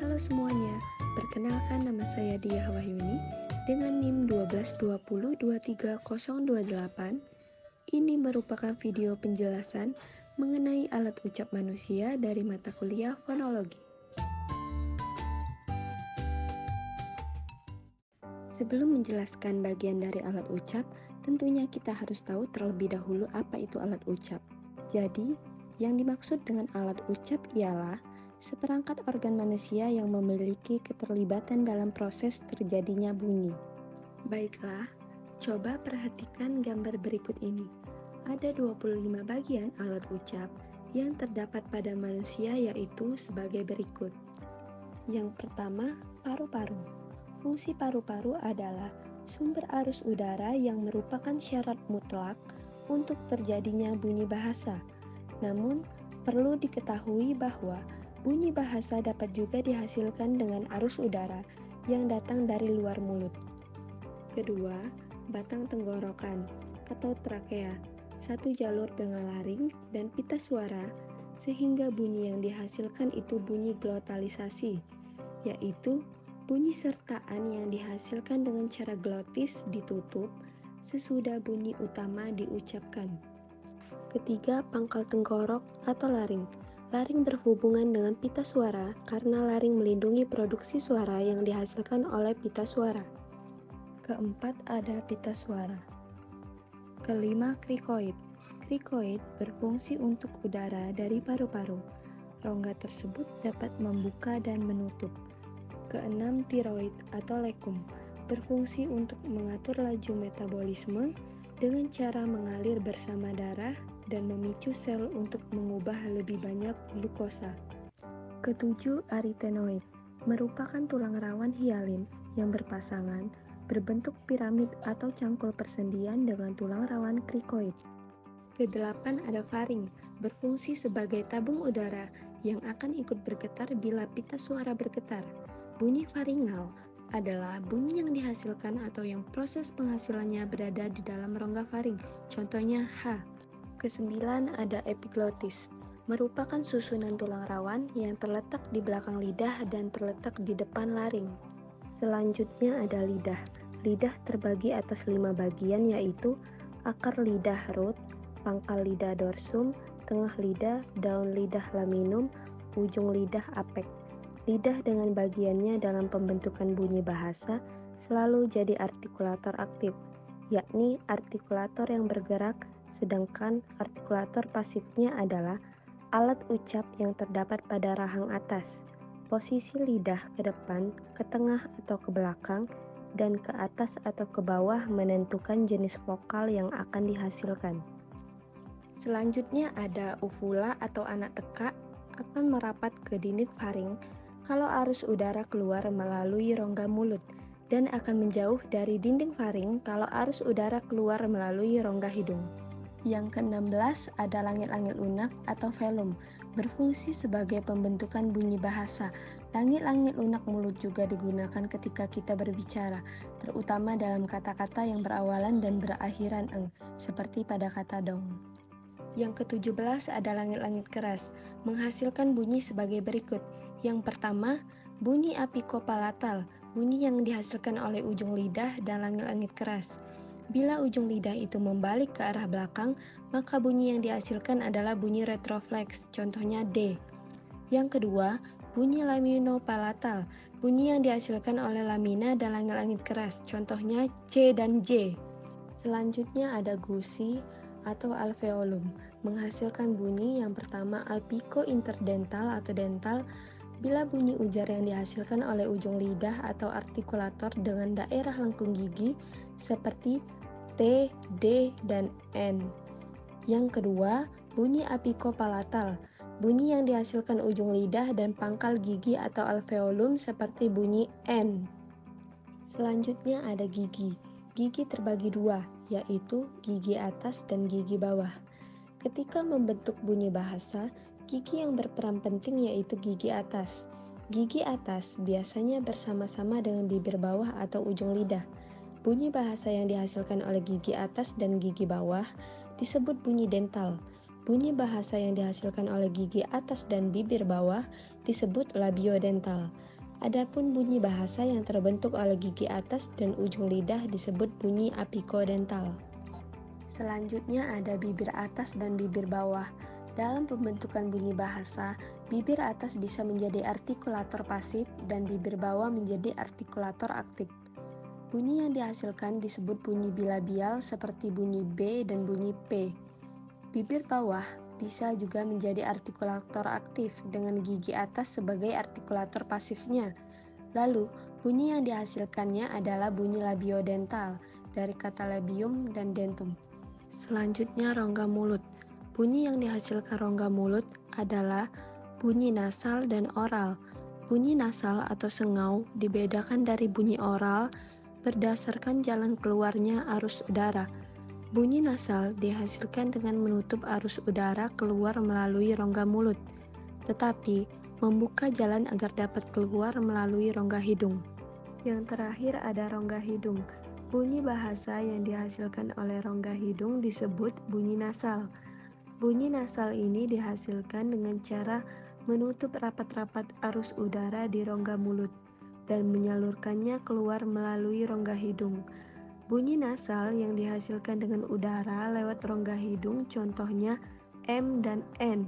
Halo semuanya, perkenalkan nama saya Diah Wahyuni dengan NIM 122023028. Ini merupakan video penjelasan mengenai alat ucap manusia dari mata kuliah fonologi. Sebelum menjelaskan bagian dari alat ucap, tentunya kita harus tahu terlebih dahulu apa itu alat ucap. Jadi, yang dimaksud dengan alat ucap ialah seperangkat organ manusia yang memiliki keterlibatan dalam proses terjadinya bunyi. Baiklah, coba perhatikan gambar berikut ini. Ada 25 bagian alat ucap yang terdapat pada manusia, yaitu sebagai berikut. Yang pertama, paru-paru. Fungsi paru-paru adalah sumber arus udara yang merupakan syarat mutlak untuk terjadinya bunyi bahasa. Namun, perlu diketahui bahwa bunyi bahasa dapat juga dihasilkan dengan arus udara yang datang dari luar mulut. Kedua, batang tenggorokan atau trakea, satu jalur dengan laring dan pita suara, sehingga bunyi yang dihasilkan itu bunyi glotalisasi, yaitu bunyi sertaan yang dihasilkan dengan cara glotis ditutup sesudah bunyi utama diucapkan. Ketiga, pangkal tenggorok atau laring. Laring berhubungan dengan pita suara karena laring melindungi produksi suara yang dihasilkan oleh pita suara. Keempat, ada pita suara. Kelima, krikoid. Krikoid berfungsi untuk udara dari paru-paru. Rongga tersebut dapat membuka dan menutup. Keenam, tiroid atau lekum, berfungsi untuk mengatur laju metabolisme dengan cara mengalir bersama darah dan memicu sel untuk mengubah lebih banyak glukosa. Ketujuh, aritenoid, merupakan tulang rawan hialin yang berpasangan, berbentuk piramid atau cangkul persendian dengan tulang rawan krikoid. Kedelapan, ada faring, berfungsi sebagai tabung udara yang akan ikut bergetar bila pita suara bergetar. Bunyi faringal adalah bunyi yang dihasilkan atau yang proses penghasilannya berada di dalam rongga faring, contohnya H. Kesembilan, ada epiglotis, merupakan susunan tulang rawan yang terletak di belakang lidah dan terletak di depan laring. Selanjutnya ada lidah. Lidah terbagi atas 5 bagian, yaitu akar lidah root, pangkal lidah dorsum, tengah lidah, daun lidah laminum, ujung lidah apek. Lidah dengan bagiannya dalam pembentukan bunyi bahasa selalu jadi artikulator aktif, yakni artikulator yang bergerak, sedangkan artikulator pasifnya adalah alat ucap yang terdapat pada rahang atas. Posisi lidah ke depan, ke tengah atau ke belakang, dan ke atas atau ke bawah menentukan jenis vokal yang akan dihasilkan. Selanjutnya ada uvula atau anak tekak akan merapat ke dinding faring kalau arus udara keluar melalui rongga mulut, dan akan menjauh dari dinding faring kalau arus udara keluar melalui rongga hidung. Yang ke-16 ada langit-langit lunak atau velum, berfungsi sebagai pembentukan bunyi bahasa. Langit-langit lunak mulut juga digunakan ketika kita berbicara, terutama dalam kata-kata yang berawalan dan berakhiran eng, seperti pada kata dong. Yang ke-17 ada langit-langit keras, menghasilkan bunyi sebagai berikut. Yang pertama, bunyi apikopalatal, bunyi yang dihasilkan oleh ujung lidah dan langit-langit keras. Bila ujung lidah itu membalik ke arah belakang, maka bunyi yang dihasilkan adalah bunyi retrofleks, contohnya D. Yang kedua, bunyi laminopalatal, bunyi yang dihasilkan oleh lamina dan langit-langit keras, contohnya C dan J. Selanjutnya ada gusi atau alveolum, menghasilkan bunyi yang pertama alpico interdental atau dental, bila bunyi ujar yang dihasilkan oleh ujung lidah atau artikulator dengan daerah lengkung gigi seperti T, D, dan N. Yang kedua, bunyi apikopalatal, bunyi yang dihasilkan ujung lidah dan pangkal gigi atau alveolum seperti bunyi N. Selanjutnya ada gigi. Gigi terbagi dua, yaitu gigi atas dan gigi bawah. Ketika membentuk bunyi bahasa, gigi yang berperan penting yaitu gigi atas. Gigi atas biasanya bersama-sama dengan bibir bawah atau ujung lidah. Bunyi bahasa yang dihasilkan oleh gigi atas dan gigi bawah disebut bunyi dental. Bunyi bahasa yang dihasilkan oleh gigi atas dan bibir bawah disebut labiodental. Adapun bunyi bahasa yang terbentuk oleh gigi atas dan ujung lidah disebut bunyi apikodental. Selanjutnya ada bibir atas dan bibir bawah. Dalam pembentukan bunyi bahasa, bibir atas bisa menjadi artikulator pasif dan bibir bawah menjadi artikulator aktif. Bunyi yang dihasilkan disebut bunyi bilabial seperti bunyi B dan bunyi P. Bibir bawah bisa juga menjadi artikulator aktif dengan gigi atas sebagai artikulator pasifnya. Lalu, bunyi yang dihasilkannya adalah bunyi labiodental dari kata labium dan dentum. Selanjutnya rongga mulut. Bunyi yang dihasilkan rongga mulut adalah bunyi nasal dan oral. Bunyi nasal atau sengau dibedakan dari bunyi oral berdasarkan jalan keluarnya arus udara. Bunyi nasal dihasilkan dengan menutup arus udara keluar melalui rongga mulut, tetapi membuka jalan agar dapat keluar melalui rongga hidung. Yang terakhir ada rongga hidung. Bunyi bahasa yang dihasilkan oleh rongga hidung disebut bunyi nasal. Bunyi nasal ini dihasilkan dengan cara menutup rapat-rapat arus udara di rongga mulut dan menyalurkannya keluar melalui rongga hidung. Bunyi nasal yang dihasilkan dengan udara lewat rongga hidung contohnya M dan N.